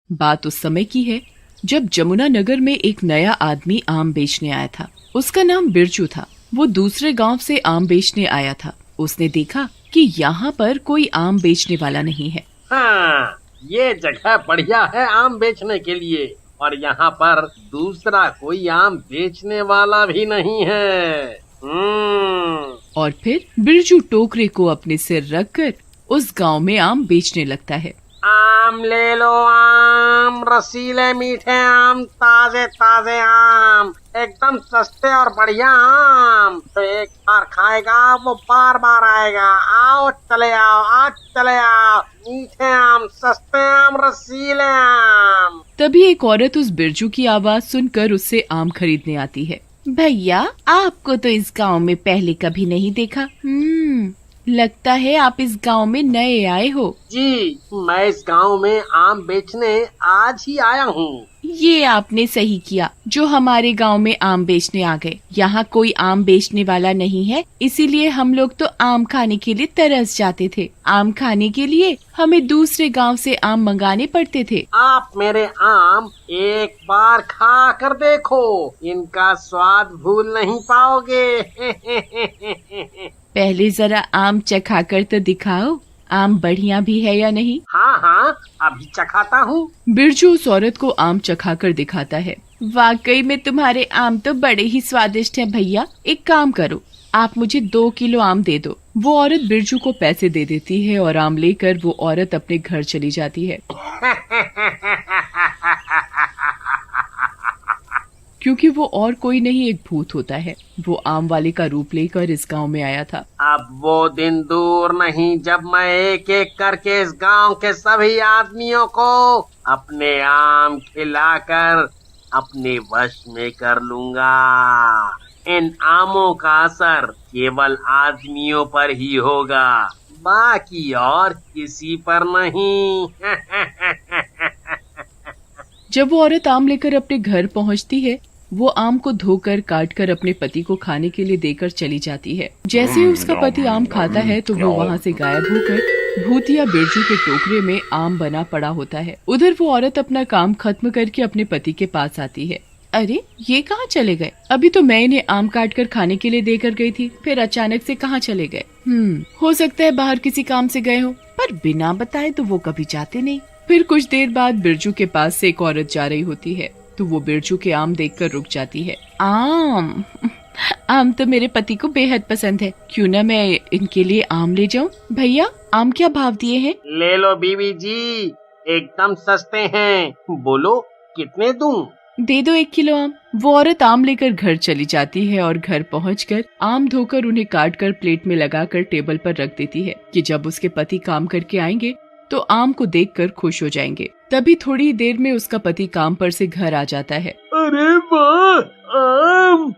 बात उस समय की है जब जमुना नगर में एक नया आदमी आम बेचने आया था। उसका नाम बिरजू था। वो दूसरे गांव से आम बेचने आया था। उसने देखा कि यहाँ पर कोई आम बेचने वाला नहीं है। हाँ, ये जगह बढ़िया है आम बेचने के लिए, और यहाँ पर दूसरा कोई आम बेचने वाला भी नहीं है। और फिर बिरजू टोकरे को अपने सिर रखकर उस गांव में आम बेचने लगता है। आम ले लो, आम रसीले मीठे आम, ताजे ताजे आम, एकदम सस्ते और बढ़िया आम। तो एक बार खाएगा वो बार बार आएगा। आओ चले आओ, आज चले आओ, मीठे आम, सस्ते आम, रसीले आम। तभी एक औरत उस बिरजू की आवाज सुनकर उससे आम खरीदने आती है। भैया, आपको तो इस गांव में पहले कभी नहीं देखा। लगता है आप इस गांव में नए आए हो। जी, मैं इस गांव में आम बेचने आज ही आया हूँ। ये आपने सही किया जो हमारे गांव में आम बेचने आ गए। यहाँ कोई आम बेचने वाला नहीं है, इसीलिए हम लोग तो आम खाने के लिए तरस जाते थे। आम खाने के लिए हमें दूसरे गांव से आम मंगाने पड़ते थे। आप मेरे आम एक बार खा कर देखो, इनका स्वाद भूल नहीं पाओगे। पहले जरा आम चखा कर तो दिखाओ, आम बढ़िया भी है या नहीं। हाँ हाँ, अभी चखाता हूँ। बिरजू उस औरत को आम चखा कर दिखाता है। वाकई में तुम्हारे आम तो बड़े ही स्वादिष्ट हैं भैया। एक काम करो, आप मुझे 2 किलो आम दे दो। वो औरत बिरजू को पैसे दे देती है और आम लेकर वो औरत अपने घर चली जाती है। क्योंकि वो और कोई नहीं, एक भूत होता है। वो आम वाले का रूप लेकर इस गांव में आया था। अब वो दिन दूर नहीं जब मैं एक एक करके इस गांव के सभी आदमियों को अपने आम खिलाकर अपने वश में कर लूंगा। इन आमों का असर केवल आदमियों पर ही होगा, बाकी और किसी पर नहीं। जब वो औरत आम लेकर अपने घर पहुंचती है, वो आम को धोकर काट कर अपने पति को खाने के लिए देकर चली जाती है। जैसे ही उसका पति आम खाता है तो वो वहाँ से गायब होकर भूतिया बिरजू के टोकरे में आम बना पड़ा होता है। उधर वो औरत अपना काम खत्म करके अपने पति के पास आती है। अरे, ये कहाँ चले गए? अभी तो मैं इन्हें आम काट कर खाने के लिए देकर गई थी, फिर अचानक से कहाँ चले गए? हो सकता है बाहर किसी काम से गए हो, पर बिना बताए तो वो कभी जाते नहीं। फिर कुछ देर बाद बिरजू के पास से एक औरत जा रही होती है, तो वो बिरजू के आम देखकर रुक जाती है। आम तो मेरे पति को बेहद पसंद है, क्यों ना मैं इनके लिए आम ले जाऊं? भैया, आम क्या भाव दिए हैं? ले लो बीवी जी, एकदम सस्ते हैं। बोलो कितने दूं? दे दो 1 किलो आम। वो औरत आम लेकर घर चली जाती है और घर पहुंचकर आम धोकर उन्हें काटकर प्लेट में लगाकर टेबल पर रख देती है कि जब उसके पति काम करके आएंगे तो आम को देखकर खुश हो जाएंगे। तभी थोड़ी देर में उसका पति काम पर से घर आ जाता है। अरे वाह, आम!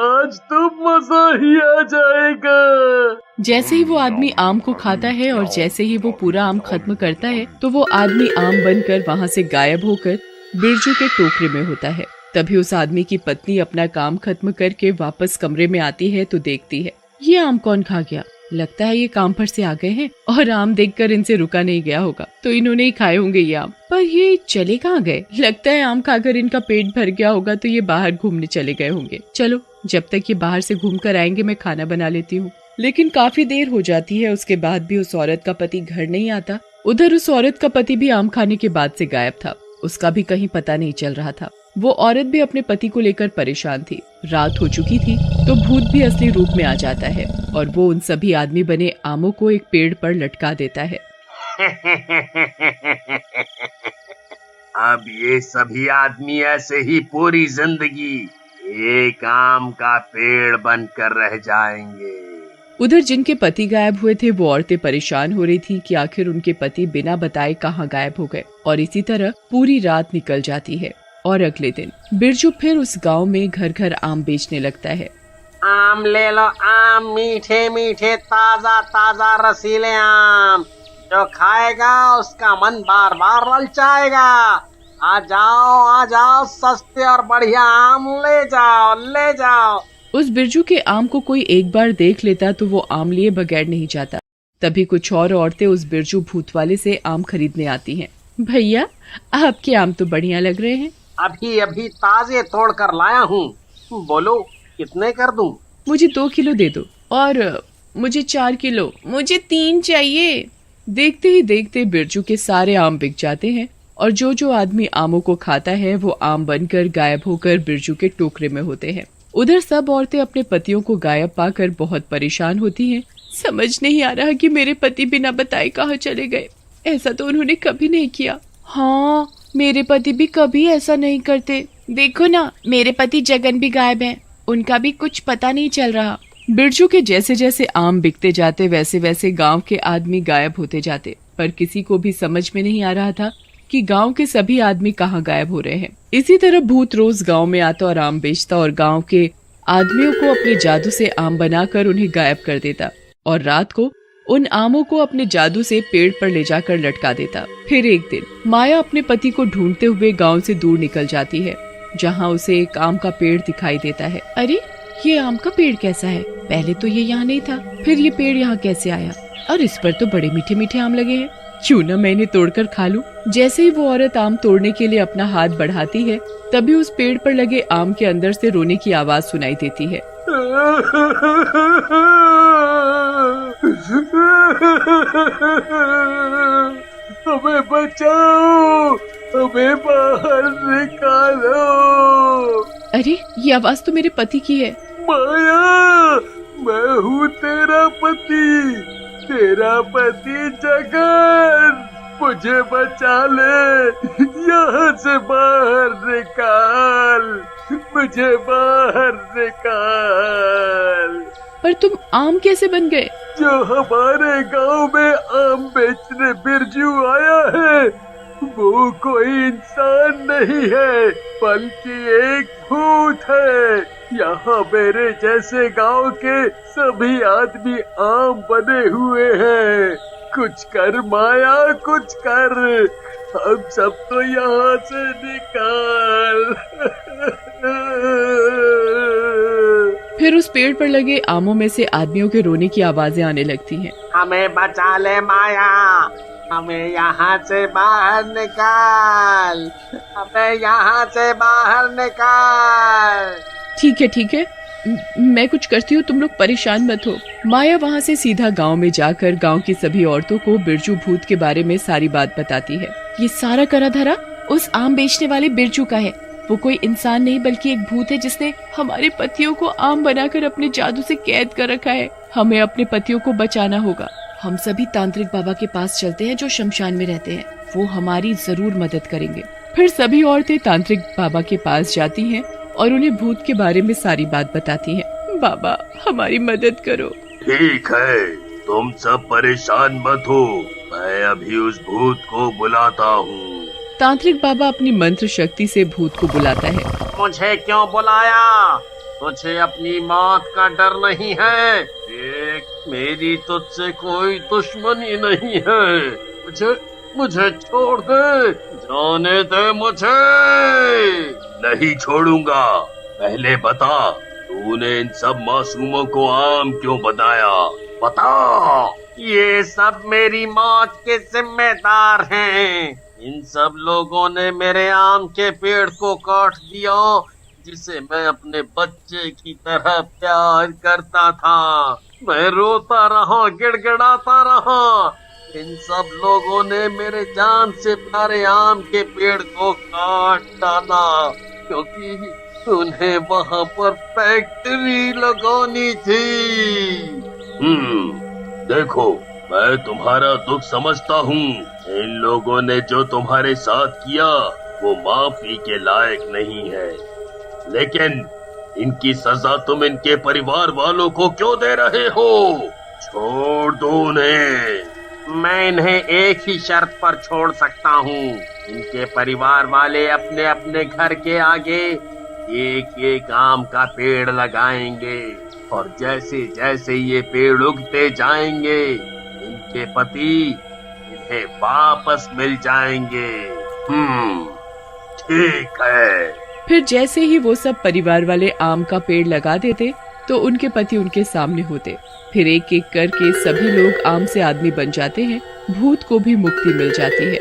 आज तो मजा ही आ जाएगा। जैसे ही वो आदमी आम को खाता है और जैसे ही वो पूरा आम खत्म करता है तो वो आदमी आम बनकर वहाँ से गायब होकर बिरजू के टोकरे में होता है। तभी उस आदमी की पत्नी अपना काम खत्म करके वापस कमरे में आती है तो देखती है, ये आम कौन खा गया? लगता है ये काम पर से आ गए हैं और आम देखकर इनसे रुका नहीं गया होगा, तो इन्होंने ही खाए होंगे ये आम। पर ये चले कहाँ गए? लगता है आम खाकर इनका पेट भर गया होगा तो ये बाहर घूमने चले गए होंगे। चलो, जब तक ये बाहर से घूम कर आएंगे मैं खाना बना लेती हूँ। लेकिन काफी देर हो जाती है, उसके बाद भी उस औरत का पति घर नहीं आता। उधर उस औरत का पति भी आम खाने के बाद से गायब था, उसका भी कहीं पता नहीं चल रहा था। वो औरत भी अपने पति को लेकर परेशान थी। रात हो चुकी थी तो भूत भी असली रूप में आ जाता है और वो उन सभी आदमी बने आमों को एक पेड़ पर लटका देता है। अब ये सभी आदमी ऐसे ही पूरी जिंदगी एक आम का पेड़ बनकर रह जाएंगे। उधर जिनके पति गायब हुए थे वो औरतें परेशान हो रही थी कि आखिर उनके पति बिना बताए कहाँ गायब हो गए, और इसी तरह पूरी रात निकल जाती है। और अगले दिन बिरजू फिर उस गांव में घर घर आम बेचने लगता है। आम ले लो, आम मीठे मीठे ताजा ताजा रसीले आम, जो खाएगा उसका मन बार बार ललचाएगा। आ जाओ, सस्ते और बढ़िया आम ले जाओ। उस बिरजू के आम को कोई एक बार देख लेता तो वो आम लिए बगैर नहीं जाता। तभी कुछ और औरतें उस बिरजू भूत वाले से आम खरीदने आती हैं। भैया, आपके आम तो बढ़िया लग रहे हैं। अभी अभी ताजे तोड़ कर लाया हूँ। बोलो कितने कर दूं? मुझे 2 किलो दे दो। और मुझे 4 किलो। मुझे 3 चाहिए। देखते ही देखते बिरजू के सारे आम बिक जाते हैं और जो जो आदमी आमों को खाता है वो आम बनकर गायब होकर बिरजू के टोकरे में होते हैं। उधर सब औरतें अपने पतियों को गायब पाकर बहुत परेशान होती हैं। समझ नहीं आ रहा कि मेरे पति बिना बताए कहाँ चले गए। ऐसा तो उन्होंने कभी नहीं किया। हाँ, मेरे पति भी कभी ऐसा नहीं करते। देखो ना, मेरे पति जगन भी गायब हैं। उनका भी कुछ पता नहीं चल रहा। बिरजू के जैसे जैसे आम बिकते जाते वैसे वैसे गांव के आदमी गायब होते जाते, पर किसी को भी समझ में नहीं आ रहा था कि गांव के सभी आदमी कहाँ गायब हो रहे हैं। इसी तरह भूत रोज गांव में आता और आम बेचता और गांव के आदमियों को अपने जादू से आम बनाकर उन्हें गायब कर देता और रात को उन आमों को अपने जादू से पेड़ पर ले जाकर लटका देता। फिर एक दिन माया अपने पति को ढूंढते हुए गांव से दूर निकल जाती है, जहां उसे एक आम का पेड़ दिखाई देता है। अरे, ये आम का पेड़ कैसा है? पहले तो ये यहाँ नहीं था, फिर ये पेड़ यहाँ कैसे आया? और इस पर तो बड़े मीठे मीठे आम लगे हैं। क्यों न मैं इन्हें तोड़कर खा लूं। जैसे ही वो औरत आम तोड़ने के लिए अपना हाथ बढ़ाती है, तभी उस पेड़ पर लगे आम के अंदर से रोने की आवाज सुनाई देती है। हमें बचाओ, हमें बाहर निकालो। अरे, ये आवाज तो मेरे पति की है। माया, मैं हूँ तेरा पति जगन। मुझे बचा ले, यहाँ से बाहर निकाल, मुझे बाहर निकाल। पर तुम आम कैसे बन गए? जो हमारे गांव में आम बेचने बिरजू आया है, वो कोई इंसान नहीं है, बल्कि एक भूत है। यहाँ मेरे जैसे गांव के सभी आदमी आम बने हुए हैं। कुछ कर माया, कुछ कर, हम सबको यहाँ से निकाल। फिर उस पेड़ पर लगे आमों में से आदमियों के रोने की आवाजें आने लगती हैं। हमें बचा ले माया, हमें यहाँ से बाहर निकाल, हमें यहाँ से बाहर निकाल। ठीक है, मैं कुछ करती हूँ, तुम लोग परेशान मत हो। माया वहाँ से सीधा गांव में जाकर गांव की सभी औरतों को बिरजू भूत के बारे में सारी बात बताती है। ये सारा करा धरा उस आम बेचने वाले बिरजू का है। वो कोई इंसान नहीं बल्कि एक भूत है जिसने हमारे पतियों को आम बनाकर अपने जादू से कैद कर रखा है। हमें अपने पतियों को बचाना होगा। हम सभी तांत्रिक बाबा के पास चलते हैं जो शमशान में रहते हैं, वो हमारी जरूर मदद करेंगे। फिर सभी औरतें तांत्रिक बाबा के पास जाती हैं और उन्हें भूत के बारे में सारी बात बताती हैं। बाबा, हमारी मदद करो। ठीक है, तुम सब परेशान मत हो, मैं अभी उस भूत को बुलाता हूँ। तांत्रिक बाबा अपनी मंत्र शक्ति से भूत को बुलाता है। मुझे क्यों बुलाया? तुझे अपनी मौत का डर नहीं है? देख, मेरी तुझसे कोई दुश्मनी नहीं है। मुझे छोड़ दे, जाने दे मुझे। नहीं छोड़ूंगा। पहले बता, तूने इन सब मासूमों को आम क्यों बनाया? बता। ये सब मेरी मौत के जिम्मेदार हैं। इन सब लोगों ने मेरे आम के पेड़ को काट दिया, जिसे मैं अपने बच्चे की तरह प्यार करता था। मैं रोता रहा, गिड़गिड़ाता रहा। इन सब लोगों ने मेरे जान से प्यारे आम के पेड़ को काट डाला, क्योंकि उन्हें वहाँ पर फैक्ट्री लगानी थी। देखो, मैं तुम्हारा दुख समझता हूँ। इन लोगों ने जो तुम्हारे साथ किया वो माफी के लायक नहीं है, लेकिन इनकी सजा तुम इनके परिवार वालों को क्यों दे रहे हो? छोड़ दो उन्हें। मैं इन्हें एक ही शर्त पर छोड़ सकता हूँ। इनके परिवार वाले अपने अपने घर के आगे एक एक आम का पेड़ लगाएंगे, और जैसे जैसे ये पेड़ उगते जाएंगे, इनके पति इन्हें वापस मिल जाएंगे। ठीक है। फिर जैसे ही वो सब परिवार वाले आम का पेड़ लगा देते तो उनके पति उनके सामने होते। फिर एक एक करके सभी लोग आम से आदमी बन जाते हैं। भूत को भी मुक्ति मिल जाती है।